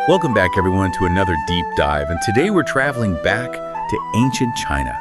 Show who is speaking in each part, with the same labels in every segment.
Speaker 1: Welcome back, everyone, to another deep dive. And today we're traveling back to ancient China,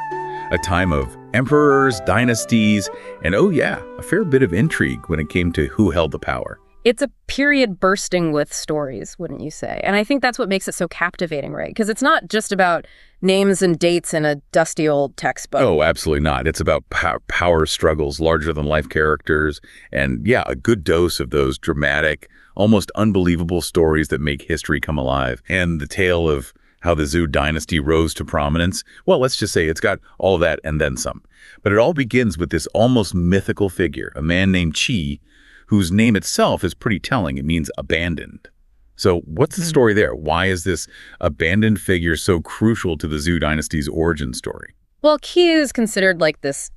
Speaker 1: a time of emperors, dynasties, and oh yeah, a fair bit of intrigue when it came to who held the power.
Speaker 2: It's a period bursting with stories, wouldn't you say? And I think that's what makes it so captivating, right? Because it's not just about names and dates in a dusty old textbook.
Speaker 1: Oh, absolutely not. It's about power struggles, larger-than-life characters, and yeah, a good dose of those dramatic, almost unbelievable stories that make history come alive. And the tale of how the Zhou Dynasty rose to prominence, well, let's just say it's got all of that and then some. But it all begins with this almost mythical figure, a man named Qi, whose name itself is pretty telling. It means abandoned. So what's the story there? Why is this abandoned figure so crucial to the Zhou Dynasty's origin story?
Speaker 2: Well, Qi is considered like this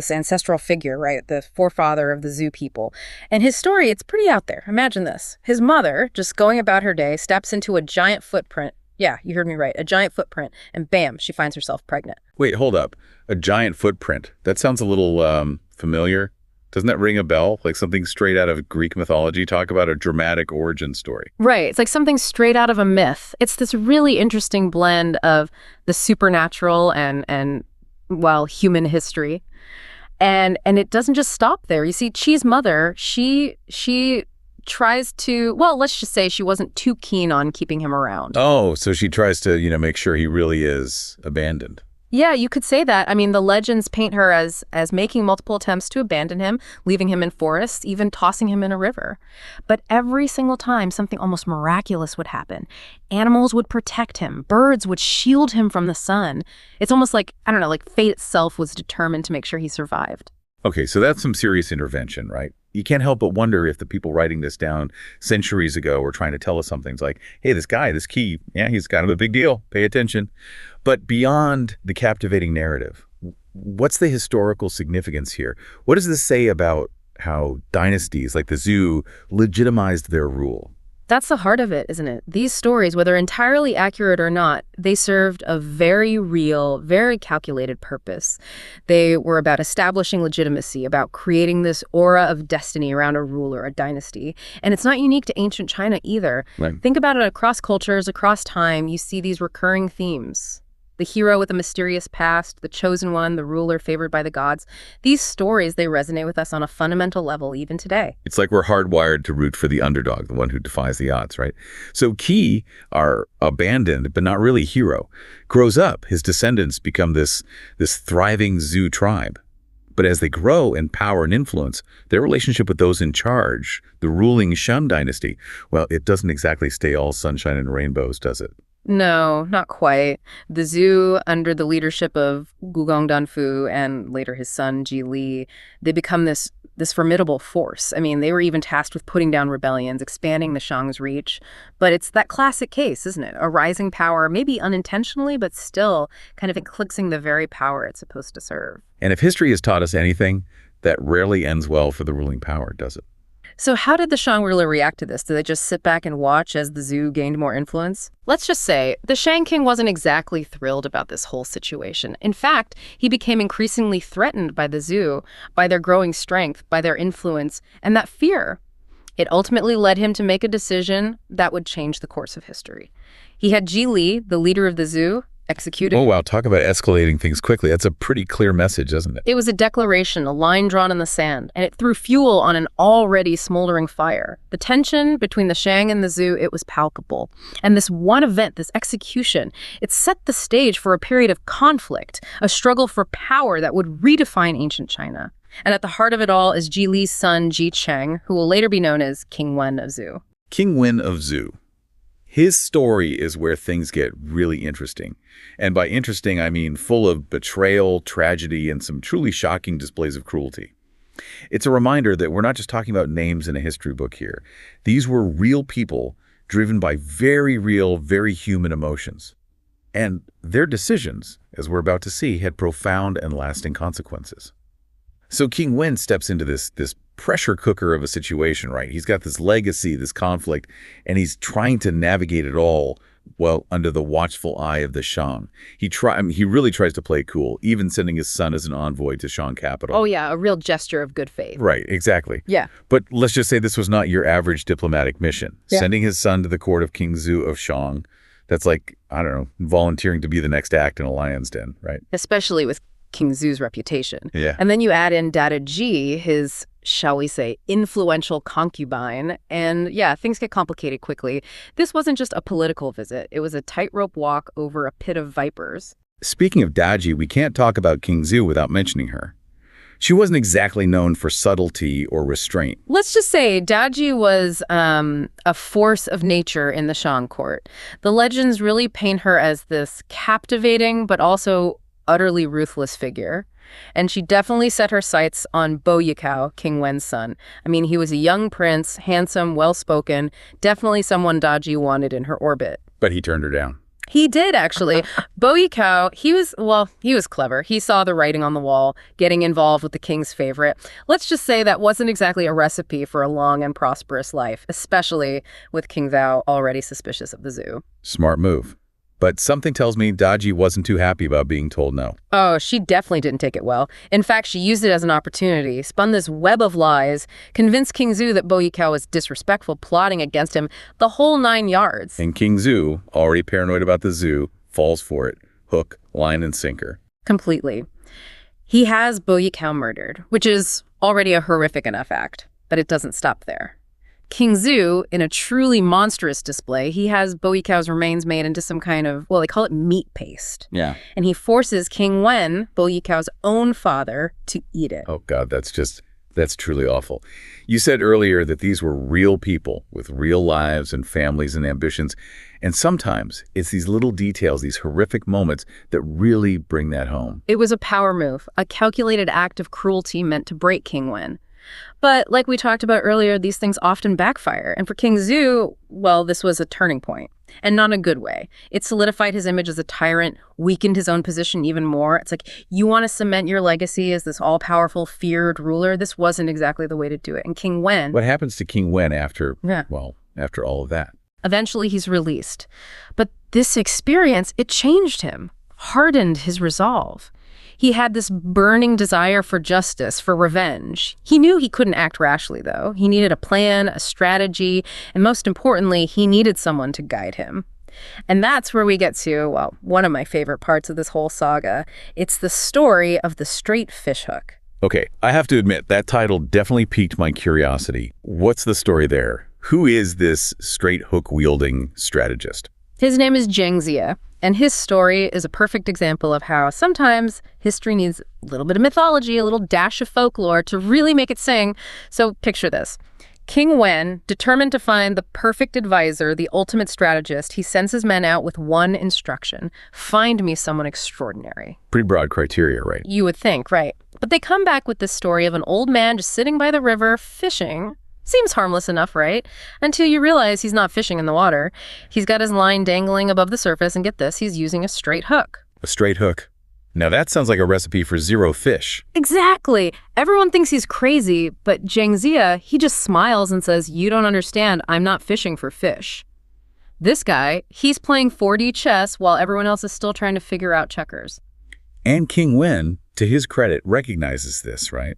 Speaker 2: ancestral figure, right? The forefather of the Zhou people. And his story, it's pretty out there. Imagine this. His mother, just going about her day, steps into a giant footprint. Yeah, you heard me right. A giant footprint. And bam, she finds herself pregnant.
Speaker 1: Wait, hold up. A giant footprint. That sounds a little familiar. Doesn't that ring a bell? Like something straight out of Greek mythology? Talk about a dramatic origin story.
Speaker 2: Right. It's like something straight out of a myth. It's this really interesting blend of the supernatural and well, human history. And it doesn't just stop there. You see, Qi's mother, she tries to, well, let's just say she wasn't too keen on keeping him around.
Speaker 1: Oh, so she tries to, make sure he really is abandoned.
Speaker 2: Yeah, you could say that. I mean, the legends paint her as making multiple attempts to abandon him, leaving him in forests, even tossing him in a river. But every single time, something almost miraculous would happen. Animals would protect him. Birds would shield him from the sun. It's almost like, I don't know, like fate itself was determined to make sure he survived.
Speaker 1: Okay, so that's some serious intervention, right? You can't help but wonder if the people writing this down centuries ago were trying to tell us something. It's like, hey, this guy, this Qi, yeah, he's kind of a big deal. Pay attention. But beyond the captivating narrative, what's the historical significance here? What does this say about how dynasties like the Zhou legitimized their rule?
Speaker 2: That's the heart of it, isn't it? These stories, whether entirely accurate or not, they served a very real, very calculated purpose. They were about establishing legitimacy, about creating this aura of destiny around a ruler, a dynasty. And it's not unique to ancient China either.
Speaker 1: Right.
Speaker 2: Think about it across cultures, across time, you see these recurring themes. The hero with a mysterious past, the chosen one, the ruler favored by the gods. These stories, they resonate with us on a fundamental level even today.
Speaker 1: It's like we're hardwired to root for the underdog, the one who defies the odds, right? So Qi, our abandoned but not really hero, grows up. His descendants become this thriving Zhou tribe. But as they grow in power and influence, their relationship with those in charge, the ruling Shang Dynasty, well, it doesn't exactly stay all sunshine and rainbows, does it?
Speaker 2: No, not quite. The Zhou, under the leadership of Gugong Danfu and later his son Ji Li, they become this formidable force. I mean, they were even tasked with putting down rebellions, expanding the Shang's reach. But it's that classic case, isn't it? A rising power, maybe unintentionally, but still kind of eclipsing the very power it's supposed to serve.
Speaker 1: And if history has taught us anything, that rarely ends well for the ruling power, does it?
Speaker 2: So how did the Shang ruler react to this? Did they just sit back and watch as the Zhou gained more influence? Let's just say the Shang king wasn't exactly thrilled about this whole situation. In fact, he became increasingly threatened by the Zhou, by their growing strength, by their influence, and that fear. It ultimately led him to make a decision that would change the course of history. He had Ji Li, the leader of the Zhou, executed.
Speaker 1: Oh, wow. Talk about escalating things quickly. That's a pretty clear message, isn't it?
Speaker 2: It was a declaration, a line drawn in the sand, and it threw fuel on an already smoldering fire. The tension between the Shang and the Zhou, it was palpable. And this one event, this execution, it set the stage for a period of conflict, a struggle for power that would redefine ancient China. And at the heart of it all is Ji Li's son, Ji Cheng, who will later be known as King Wen of Zhou.
Speaker 1: King Wen of Zhou. His story is where things get really interesting. And by interesting, I mean full of betrayal, tragedy, and some truly shocking displays of cruelty. It's a reminder that we're not just talking about names in a history book here. These were real people driven by very real, very human emotions. And their decisions, as we're about to see, had profound and lasting consequences. So King Wen steps into this pressure cooker of a situation, right? He's got this legacy, this conflict, and he's trying to navigate it all under the watchful eye of the Shang. He really tries to play cool, even sending his son as an envoy to Shang capital.
Speaker 2: Oh, yeah, a real gesture of good faith.
Speaker 1: Right, exactly.
Speaker 2: Yeah.
Speaker 1: But let's just say this was not your average diplomatic mission.
Speaker 2: Yeah.
Speaker 1: Sending his son to the court of King Zhou of Shang, that's like, I don't know, volunteering to be the next act in a lion's den, right?
Speaker 2: Especially with King Zhu's reputation.
Speaker 1: Yeah.
Speaker 2: And then you add in Dada Ji, his, shall we say, influential concubine, and yeah, things get complicated quickly. This wasn't just a political visit. It was a tightrope walk over a pit of vipers.
Speaker 1: Speaking of Daji, we can't talk about King Zhou without mentioning her. She wasn't exactly known for subtlety or restraint.
Speaker 2: Let's just say Daji was a force of nature in the Shang court. The legends really paint her as this captivating but also utterly ruthless figure. And she definitely set her sights on Bo Yikao, King Wen's son. I mean, he was a young prince, handsome, well-spoken, definitely someone Daji wanted in her orbit.
Speaker 1: But he turned her down.
Speaker 2: He did, actually. Bo Yikao, he was clever. He saw the writing on the wall, getting involved with the king's favorite. Let's just say that wasn't exactly a recipe for a long and prosperous life, especially with King Zhao already suspicious of the Zhou.
Speaker 1: Smart move. But something tells me Daji wasn't too happy about being told no.
Speaker 2: Oh, she definitely didn't take it well. In fact, she used it as an opportunity, spun this web of lies, convinced King Zhou that Bo Yikao was disrespectful, plotting against him, the whole 9 yards.
Speaker 1: And King Zhou, already paranoid about the Zhou, falls for it. Hook, line, and sinker.
Speaker 2: Completely. He has Bo Yikao murdered, which is already a horrific enough act, but it doesn't stop there. King Zhou, in a truly monstrous display, he has Bo Yikao's remains made into some kind of, well, they call it meat paste.
Speaker 1: Yeah.
Speaker 2: And he forces King Wen, Bo Yikao's own father, to eat it.
Speaker 1: Oh, God, that's truly awful. You said earlier that these were real people with real lives and families and ambitions. And sometimes it's these little details, these horrific moments that really bring that home.
Speaker 2: It was a power move, a calculated act of cruelty meant to break King Wen. But like we talked about earlier, these things often backfire. And for King Zhou, well, this was a turning point, and not a good way. It solidified his image as a tyrant, weakened his own position even more. It's like, you want to cement your legacy as this all-powerful, feared ruler? This wasn't exactly the way to do it. And King Wen...
Speaker 1: What happens to King Wen after all of that?
Speaker 2: Eventually, he's released. But this experience, it changed him, hardened his resolve. He had this burning desire for justice, for revenge. He knew he couldn't act rashly, though. He needed a plan, a strategy, and most importantly, he needed someone to guide him. And that's where we get to, well, one of my favorite parts of this whole saga. It's the story of the straight fishhook.
Speaker 1: Okay, I have to admit, that title definitely piqued my curiosity. What's the story there? Who is this straight hook-wielding strategist?
Speaker 2: His name is Jiang Ziya, and his story is a perfect example of how sometimes history needs a little bit of mythology, a little dash of folklore to really make it sing. So picture this. King Wen, determined to find the perfect advisor, the ultimate strategist, he sends his men out with one instruction: find me someone extraordinary.
Speaker 1: Pretty broad criteria, right?
Speaker 2: You would think, right? But they come back with this story of an old man just sitting by the river, fishing. Seems harmless enough, right? Until you realize he's not fishing in the water. He's got his line dangling above the surface, and get this, he's using a straight hook.
Speaker 1: A straight hook. Now that sounds like a recipe for zero fish.
Speaker 2: Exactly. Everyone thinks he's crazy, but Jiang Ziya, he just smiles and says, "You don't understand, I'm not fishing for fish." This guy, he's playing 4D chess while everyone else is still trying to figure out checkers.
Speaker 1: And King Wen, to his credit, recognizes this, right?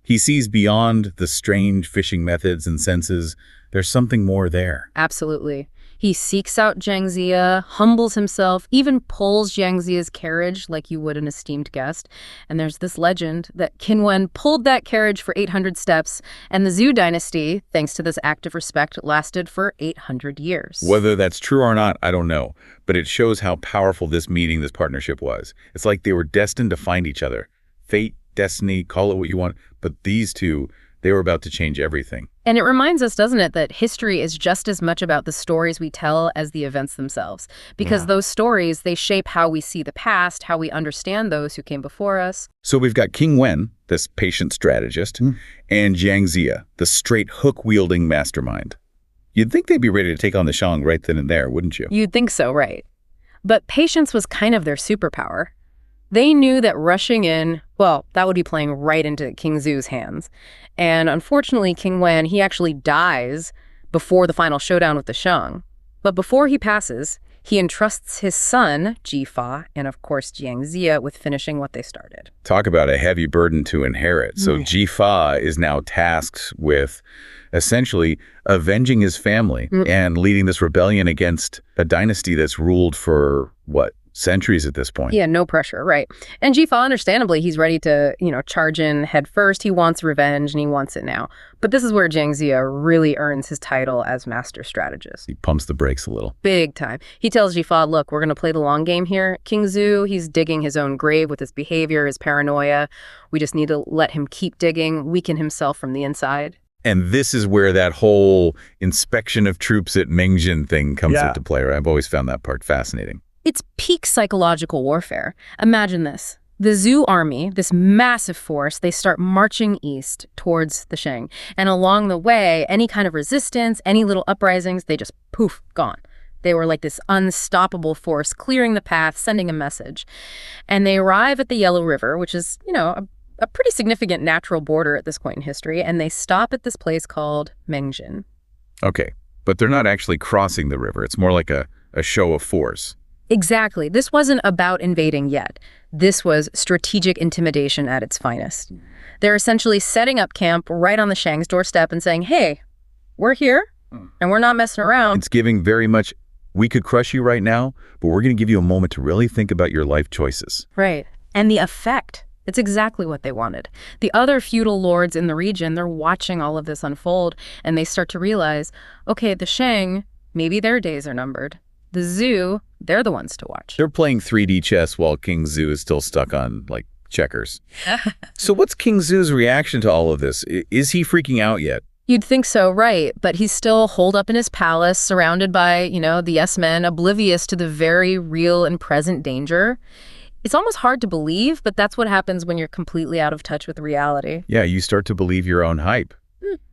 Speaker 1: He sees beyond the strange fishing methods and senses. There's something more there.
Speaker 2: Absolutely. He seeks out Jiang Ziya, humbles himself, even pulls Jiang Ziya's carriage like you would an esteemed guest. And there's this legend that King Wen pulled that carriage for 800 steps, and the Zhou Dynasty, thanks to this act of respect, lasted for 800 years.
Speaker 1: Whether that's true or not, I don't know. But it shows how powerful this partnership was. It's like they were destined to find each other. Fate, destiny, call it what you want. But these two, they were about to change everything.
Speaker 2: And it reminds us, doesn't it, that history is just as much about the stories we tell as the events themselves. Because those stories, they shape how we see the past, how we understand those who came before us.
Speaker 1: So we've got King Wen, this patient strategist, and Jiang Ziya, the straight hook-wielding mastermind. You'd think they'd be ready to take on the Shang right then and there, wouldn't you?
Speaker 2: You'd think so, right? But patience was kind of their superpower. They knew that rushing in, well, that would be playing right into King Zhu's hands. And unfortunately, King Wen, he actually dies before the final showdown with the Shang. But before he passes, He entrusts his son, Jifa, and of course Jiang Ziya, with finishing what they started.
Speaker 1: Talk about a heavy burden to inherit. So Jifa is now tasked with essentially avenging his family and leading this rebellion against a dynasty that's ruled for, what, centuries at this point.
Speaker 2: Yeah, no pressure, right. And Jifa, understandably, he's ready to, charge in head first. He wants revenge, and he wants it now. But this is where Jiang Ziya really earns his title as master strategist.
Speaker 1: He pumps the brakes a little.
Speaker 2: Big time. He tells Jifa, look, we're going to play the long game here. King Zhou, he's digging his own grave with his behavior, his paranoia. We just need to let him keep digging, weaken himself from the inside.
Speaker 1: And this is where that whole inspection of troops at Mengjin thing comes into play, right? I've always found that part fascinating.
Speaker 2: It's peak psychological warfare. Imagine this. The Zhou army, this massive force, they start marching east towards the Shang. And along the way, any kind of resistance, any little uprisings, they just poof, gone. They were like this unstoppable force, clearing the path, sending a message. And they arrive at the Yellow River, which is, a pretty significant natural border at this point in history. And they stop at this place called Mengjin.
Speaker 1: Okay, but they're not actually crossing the river. It's more like a show of force.
Speaker 2: Exactly. This wasn't about invading yet. This was strategic intimidation at its finest. They're essentially setting up camp right on the Shang's doorstep and saying, hey, we're here and we're not messing around.
Speaker 1: It's giving very much, we could crush you right now, but we're going to give you a moment to really think about your life choices.
Speaker 2: Right. And the effect, it's exactly what they wanted. The other feudal lords in the region, they're watching all of this unfold, and they start to realize, okay, the Shang, maybe their days are numbered. The Zhou, they're the ones to watch.
Speaker 1: They're playing 3D chess while King Zhou is still stuck on, checkers. So what's King Zhou's reaction to all of this? Is he freaking out yet?
Speaker 2: You'd think so, right. But he's still holed up in his palace, surrounded by, the yes-men, oblivious to the very real and present danger. It's almost hard to believe, but that's what happens when you're completely out of touch with reality.
Speaker 1: Yeah, you start to believe your own hype.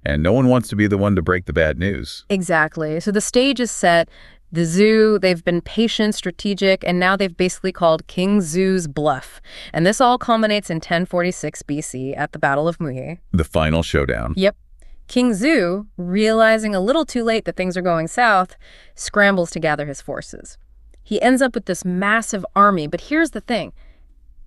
Speaker 1: And no one wants to be the one to break the bad news.
Speaker 2: Exactly. So the stage is set. The Zhou, they've been patient, strategic, and now they've basically called King Zhou's bluff. And this all culminates in 1046 BC at the Battle of Muye.
Speaker 1: The final showdown.
Speaker 2: Yep. King Zhou, realizing a little too late that things are going south, scrambles to gather his forces. He ends up with this massive army, but here's the thing.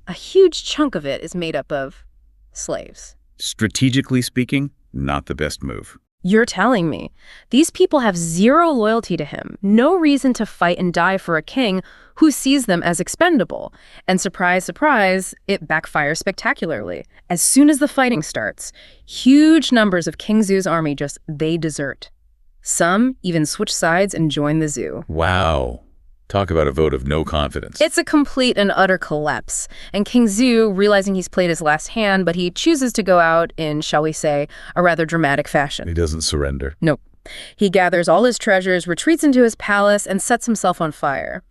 Speaker 2: A huge chunk of it is made up of slaves.
Speaker 1: Strategically speaking, not the best move.
Speaker 2: You're telling me. These people have zero loyalty to him, no reason to fight and die for a king who sees them as expendable. And surprise, surprise, it backfires spectacularly. As soon as the fighting starts, huge numbers of King Zhou's army they desert. Some even switch sides and join the Zhou.
Speaker 1: Wow. Talk about a vote of no confidence.
Speaker 2: It's a complete and utter collapse. And King Zhou, realizing he's played his last hand, but he chooses to go out in, shall we say, a rather dramatic fashion.
Speaker 1: He doesn't surrender.
Speaker 2: Nope. He gathers all his treasures, retreats into his palace, and sets himself on fire.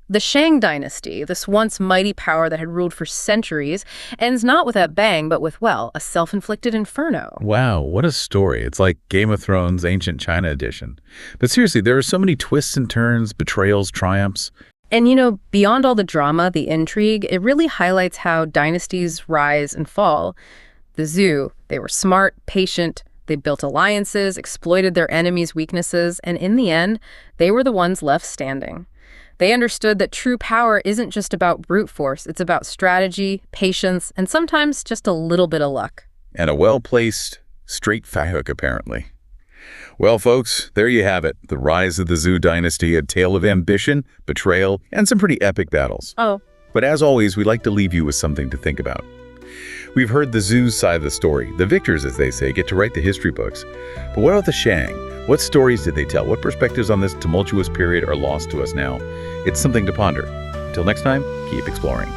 Speaker 2: The Shang Dynasty, this once mighty power that had ruled for centuries, ends not with a bang, but with, a self-inflicted inferno.
Speaker 1: Wow, what a story. It's like Game of Thrones Ancient China edition. But seriously, there are so many twists and turns, betrayals, triumphs.
Speaker 2: And, beyond all the drama, the intrigue, it really highlights how dynasties rise and fall. The Zhou, they were smart, patient, they built alliances, exploited their enemies' weaknesses, and in the end, they were the ones left standing. They understood that true power isn't just about brute force. It's about strategy, patience, and sometimes just a little bit of luck.
Speaker 1: And a well-placed straight hook, apparently. Well, folks, there you have it. The rise of the Zhou Dynasty, a tale of ambition, betrayal, and some pretty epic battles.
Speaker 2: Oh.
Speaker 1: But as always, we'd like to leave you with something to think about. We've heard the Zhou's side of the story. The victors, as they say, get to write the history books. But what about the Shang? What stories did they tell? What perspectives on this tumultuous period are lost to us now? It's something to ponder. Until next time, keep exploring.